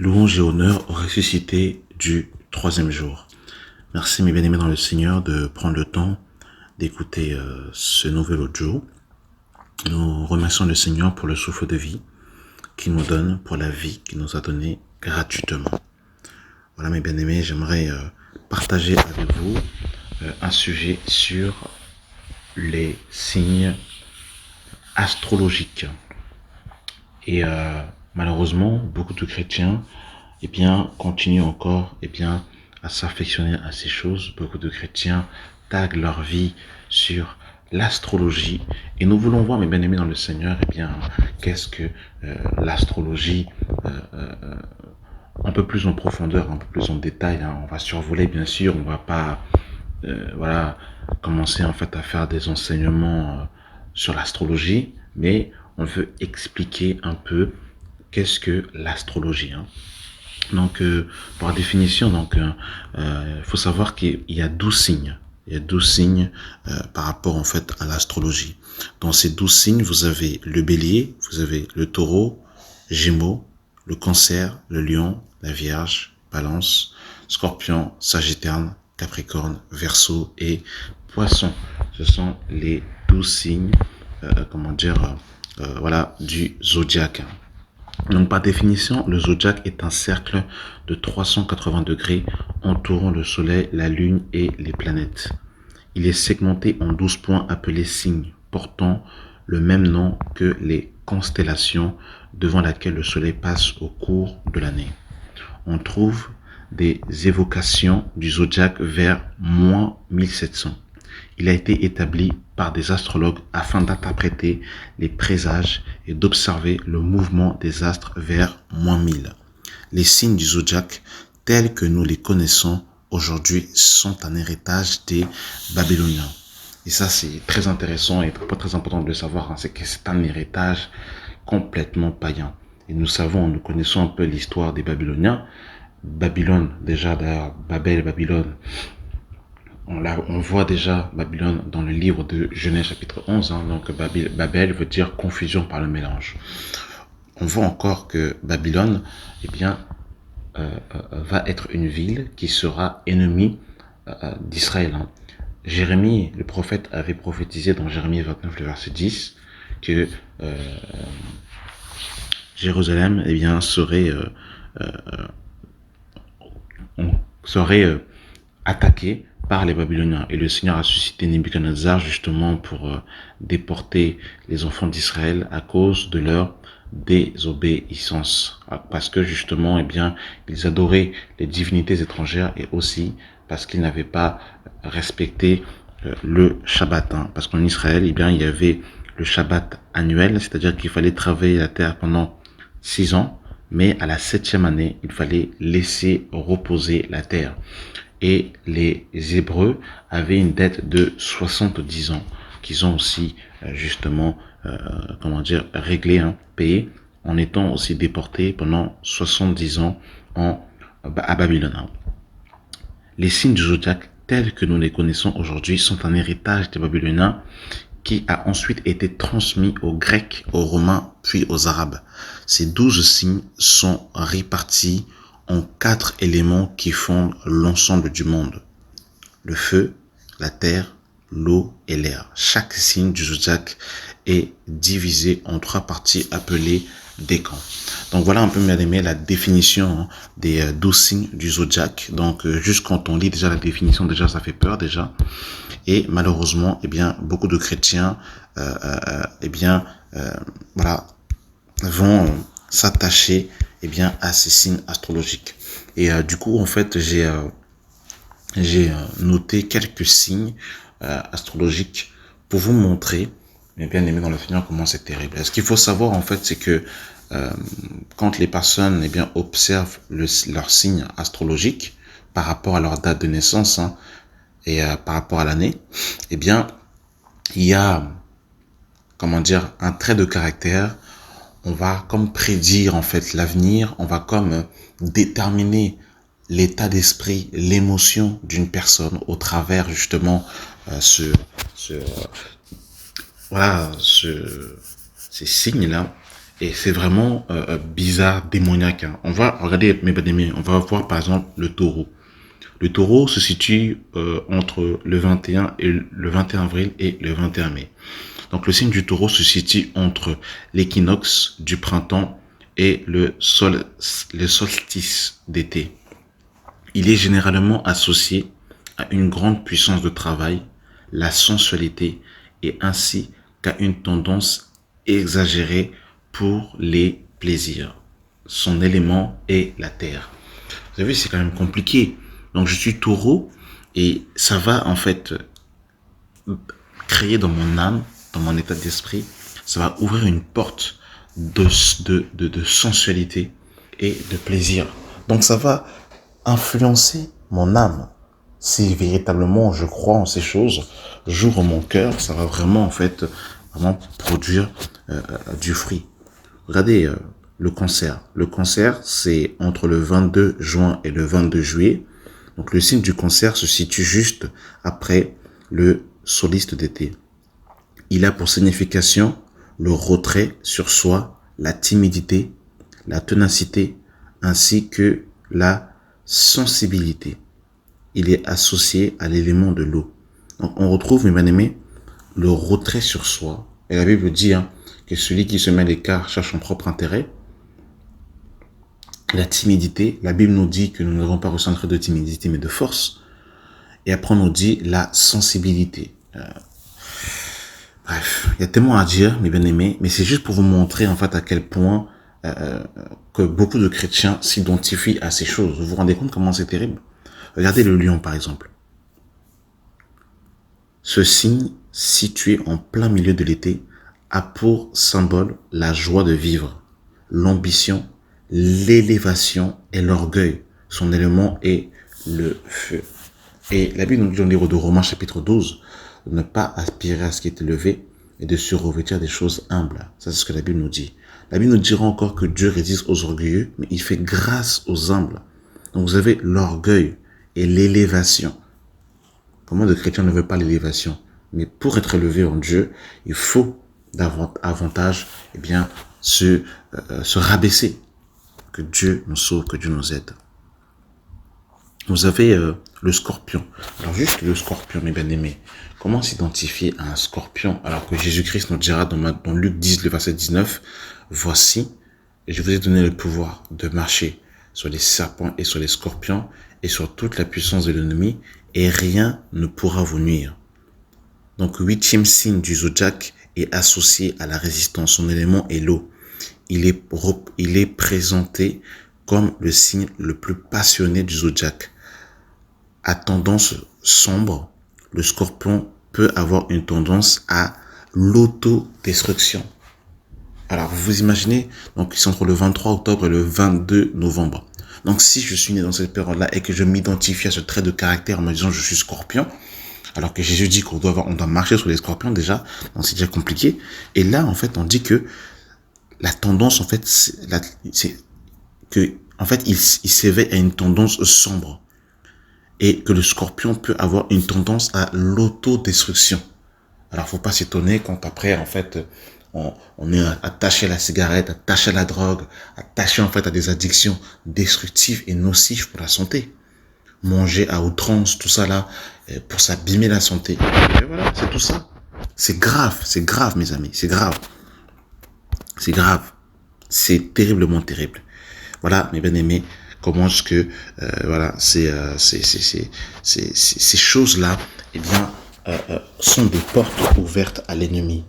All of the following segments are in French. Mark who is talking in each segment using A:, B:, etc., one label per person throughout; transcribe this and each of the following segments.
A: Louange et honneur au ressuscité du troisième jour. Merci mes bien-aimés dans le Seigneur de prendre le temps d'écouter ce nouvel audio. Nous remercions le Seigneur pour le souffle de vie qu'il nous donne, pour la vie qu'il nous a donnée gratuitement. Voilà mes bien-aimés, j'aimerais partager avec vous un sujet sur les signes astrologiques. Et malheureusement, beaucoup de chrétiens continuent encore à s'affectionner à ces choses. Beaucoup de chrétiens taguent leur vie sur l'astrologie. Et nous voulons voir, mes bien-aimés dans le Seigneur, qu'est-ce que l'astrologie un peu plus en profondeur, un peu plus en détail. On va survoler, bien sûr, on va pas commencer à faire des enseignements sur l'astrologie, mais on veut expliquer un peu qu'est-ce que l'astrologie. Donc, par définition, faut savoir qu'il y a 12 signes. Il y a 12 signes par rapport à l'astrologie. Dans ces 12 signes, vous avez le bélier, vous avez le taureau, gémeaux, le cancer, le lion, la vierge, balance, scorpion, sagittaire, capricorne, verseau et poisson. Ce sont les 12 signes, du zodiaque. Donc, par définition, le zodiaque est un cercle de 380 degrés entourant le soleil, la lune et les planètes. Il est segmenté en 12 points appelés signes, portant le même nom que les constellations devant laquelle le soleil passe au cours de l'année. On trouve des évocations du zodiaque vers -1700. Il a été établi par des astrologues afin d'interpréter les présages et d'observer le mouvement des astres vers -1000. Les signes du zodiaque, tels que nous les connaissons aujourd'hui, sont un héritage des Babyloniens. Et ça, c'est très intéressant et très important de le savoir, c'est que c'est un héritage complètement païen. Et nous connaissons un peu l'histoire des Babyloniens. Babylone, déjà d'ailleurs, Babylone, on voit déjà Babylone dans le livre de Genèse chapitre 11. Donc Babel veut dire confusion par le mélange. On voit encore que Babylone va être une ville qui sera ennemie d'Israël. Jérémie, le prophète, avait prophétisé dans Jérémie 29, le verset 10, que Jérusalem serait attaquée par les Babyloniens. Et le Seigneur a suscité Nebuchadnezzar justement pour déporter les enfants d'Israël à cause de leur désobéissance. Parce que justement, ils adoraient les divinités étrangères et aussi parce qu'ils n'avaient pas respecté le Shabbat. Parce qu'en Israël, il y avait le Shabbat annuel, c'est-à-dire qu'il fallait travailler la terre pendant 6 ans, mais à la 7e année, il fallait laisser reposer la terre. Et les Hébreux avaient une dette de 70 ans qu'ils ont aussi réglé, payé, en étant aussi déportés pendant 70 ans à Babylone. Les signes du zodiaque tels que nous les connaissons aujourd'hui sont un héritage des Babyloniens qui a ensuite été transmis aux Grecs, aux Romains, puis aux Arabes. Ces 12 signes sont répartis en 4 éléments qui fondent l'ensemble du monde. Le feu, la terre, l'eau et l'air. Chaque signe du zodiaque est divisé en 3 parties appelées décans. Donc voilà un peu, mes amis, la définition des 12 signes du zodiaque. Donc juste quand on lit déjà la définition, déjà ça fait peur déjà. Et malheureusement, beaucoup de chrétiens vont s'attacher à ces signes astrologiques. Et du coup, j'ai noté quelques signes astrologiques pour vous montrer, mes bien-aimés dans le Seigneur, comment c'est terrible. Ce qu'il faut savoir, c'est que quand les personnes observent leur signe astrologique par rapport à leur date de naissance et par rapport à l'année, il y a un trait de caractère. On va comme prédire l'avenir, on va comme déterminer l'état d'esprit, l'émotion d'une personne au travers justement ces signes-là. Et c'est vraiment bizarre, démoniaque. Hein. On va regarder, mes bien-aimés, on va voir par exemple le taureau. Le taureau se situe entre le 21 et le 21 avril et le 21 mai. Donc le signe du taureau se situe entre l'équinoxe du printemps et le solstice d'été. Il est généralement associé à une grande puissance de travail, la sensualité et ainsi qu'à une tendance exagérée pour les plaisirs. Son élément est la terre. Vous savez, c'est quand même compliqué. Donc je suis taureau et ça va en fait créer dans mon âme, dans mon état d'esprit, ça va ouvrir une porte de sensualité et de plaisir. Donc ça va influencer mon âme. Si véritablement je crois en ces choses, j'ouvre mon cœur, ça va vraiment en fait vraiment produire du fruit. Regardez le cancer. Le cancer, c'est entre le 22 juin et le 22 juillet. Donc le signe du cancer se situe juste après le solstice d'été. Il a pour signification le retrait sur soi, la timidité, la ténacité, ainsi que la sensibilité. Il est associé à l'élément de l'eau. Donc on retrouve, mes bien-aimés, le retrait sur soi. Et la Bible dit que celui qui se met à l'écart cherche son propre intérêt. La timidité, la Bible nous dit que nous n'avons pas reçu un trait de timidité, mais de force. Et après, on nous dit la sensibilité. Bref, il y a tellement à dire, mes bien-aimés, mais c'est juste pour vous montrer en fait à quel point que beaucoup de chrétiens s'identifient à ces choses. Vous vous rendez compte comment c'est terrible? Regardez le lion, par exemple. Ce signe, situé en plein milieu de l'été, a pour symbole la joie de vivre, l'ambition, l'élévation et l'orgueil. Son élément est le feu. Et la Bible nous dit dans le livre de Romains chapitre 12, de ne pas aspirer à ce qui est élevé et de se revêtir des choses humbles. Ça, c'est ce que la Bible nous dit. La Bible nous dira encore que Dieu résiste aux orgueilleux, mais il fait grâce aux humbles. Donc vous avez l'orgueil et l'élévation. Comment de chrétiens ne veut pas l'élévation? Mais pour être élevé en Dieu, il faut davantage se rabaisser. Que Dieu nous sauve, que Dieu nous aide. Vous avez le scorpion. Alors juste le scorpion, mes bien-aimés. Comment s'identifier à un scorpion alors que Jésus-Christ nous dira dans Luc 10, le verset 19, « Voici, je vous ai donné le pouvoir de marcher sur les serpents et sur les scorpions et sur toute la puissance de l'ennemi et rien ne pourra vous nuire. » Donc, 8e signe du zodiaque est associé à la résistance. Son élément est l'eau. Il est présenté comme le signe le plus passionné du zodiaque. À tendance sombre, le scorpion peut avoir une tendance à l'autodestruction. Alors, vous imaginez, donc c'est entre le 23 octobre et le 22 novembre. Donc, si je suis né dans cette période-là et que je m'identifie à ce trait de caractère en me disant je suis scorpion, alors que Jésus dit qu'on doit marcher sur les scorpions déjà, donc c'est déjà compliqué. Et là, en fait, on dit que la tendance, en fait, c'est que, en fait, il s'éveille à une tendance sombre. Et que le scorpion peut avoir une tendance à l'autodestruction. Alors, faut pas s'étonner quand après, en fait, on est attaché à la cigarette, attaché à la drogue, attaché, en fait, à des addictions destructives et nocives pour la santé. Manger à outrance, tout ça là, pour s'abîmer la santé. Et voilà, c'est tout ça. C'est grave, mes amis, c'est grave. C'est grave. C'est terriblement terrible. Voilà, mes bien-aimés, comment est-ce que ces choses-là, sont des portes ouvertes à l'ennemi.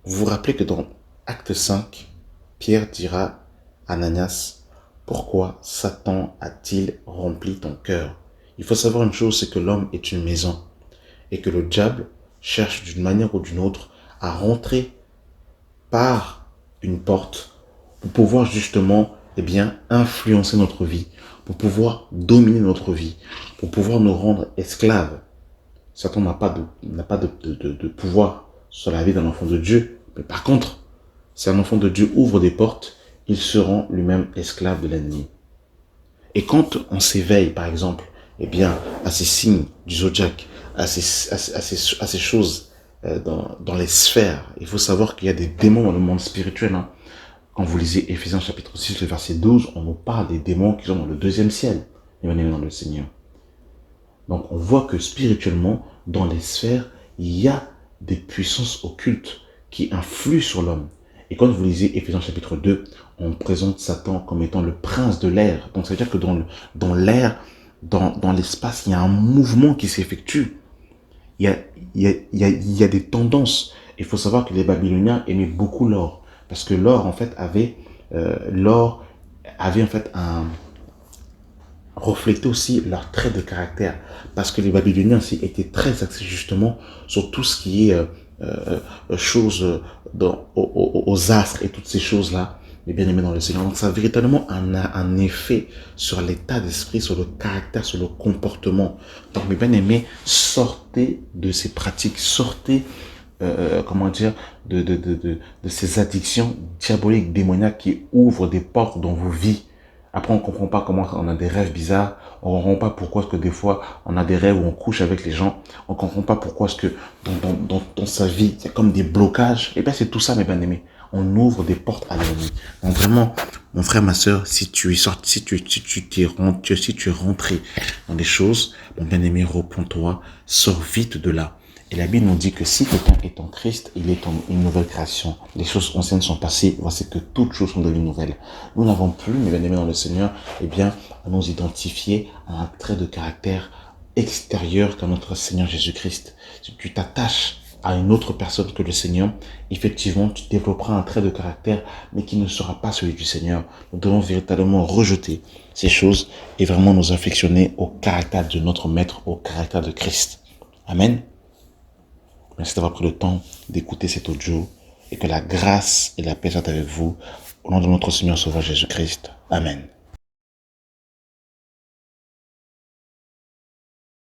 A: Vous vous rappelez que dans Acte 5, Pierre dira à Ananias, pourquoi Satan a-t-il rempli ton cœur? Il faut savoir une chose, c'est que l'homme est une maison et que le diable cherche d'une manière ou d'une autre à rentrer par une porte pour pouvoir justement influencer notre vie, pour pouvoir dominer notre vie, pour pouvoir nous rendre esclaves. Satan n'a pas de pouvoir sur la vie d'un enfant de Dieu. Mais par contre, si un enfant de Dieu ouvre des portes, il se rend lui-même esclave de l'ennemi. Et quand on s'éveille, par exemple, à ces signes du zodiaque, à ces choses dans les sphères, il faut savoir qu'il y a des démons dans le monde spirituel. Quand vous lisez Éphésiens chapitre 6, le verset 12, on nous parle des démons qui sont dans le deuxième ciel, et bien aimés dans le Seigneur. Donc on voit que spirituellement, dans les sphères, il y a des puissances occultes qui influent sur l'homme. Et quand vous lisez Éphésiens chapitre 2, on présente Satan comme étant le prince de l'air. Donc ça veut dire que dans l'air, dans l'espace, il y a un mouvement qui s'effectue. Il y a des tendances. Il faut savoir que les Babyloniens aimaient beaucoup l'or. Parce que l'or, en fait, avait en fait reflétait aussi leur trait de caractère. Parce que les Babyloniens aussi étaient très axés justement sur tout ce qui est choses aux astres et toutes ces choses-là. Mais bien aimé dans le Seigneur. Donc ça a véritablement un effet sur l'état d'esprit, sur le caractère, sur le comportement. Donc mes bien aimés, sortez de ces pratiques, sortez comment dire, de ces addictions diaboliques, démoniaques qui ouvrent des portes dans vos vies. Après, on ne comprend pas comment on a des rêves bizarres. On ne comprend pas pourquoi est-ce que des fois, on a des rêves où on couche avec les gens. On ne comprend pas pourquoi est-ce que dans sa vie, il y a comme des blocages. Et bien, c'est tout ça, mes bien-aimés. On ouvre des portes à l'ennemi. Donc vraiment, mon frère, ma sœur, si tu es sorti, si tu es rentré dans des choses, mon bien-aimé, reprends-toi, sors vite de là. Et la Bible nous dit que si quelqu'un est en Christ, il est une nouvelle création. Les choses anciennes sont passées, voici que toutes choses sont devenues nouvelles. Nous n'avons plus, mes bien-aimés dans le Seigneur, eh bien, à nous identifier à un trait de caractère extérieur qu'à notre Seigneur Jésus-Christ. Si tu t'attaches à une autre personne que le Seigneur, effectivement, tu développeras un trait de caractère, mais qui ne sera pas celui du Seigneur. Nous devons véritablement rejeter ces choses et vraiment nous affectionner au caractère de notre Maître, au caractère de Christ. Amen. Merci d'avoir pris le temps d'écouter cet audio et que la grâce et la paix soient avec vous. Au nom de notre Seigneur Sauveur Jésus-Christ. Amen.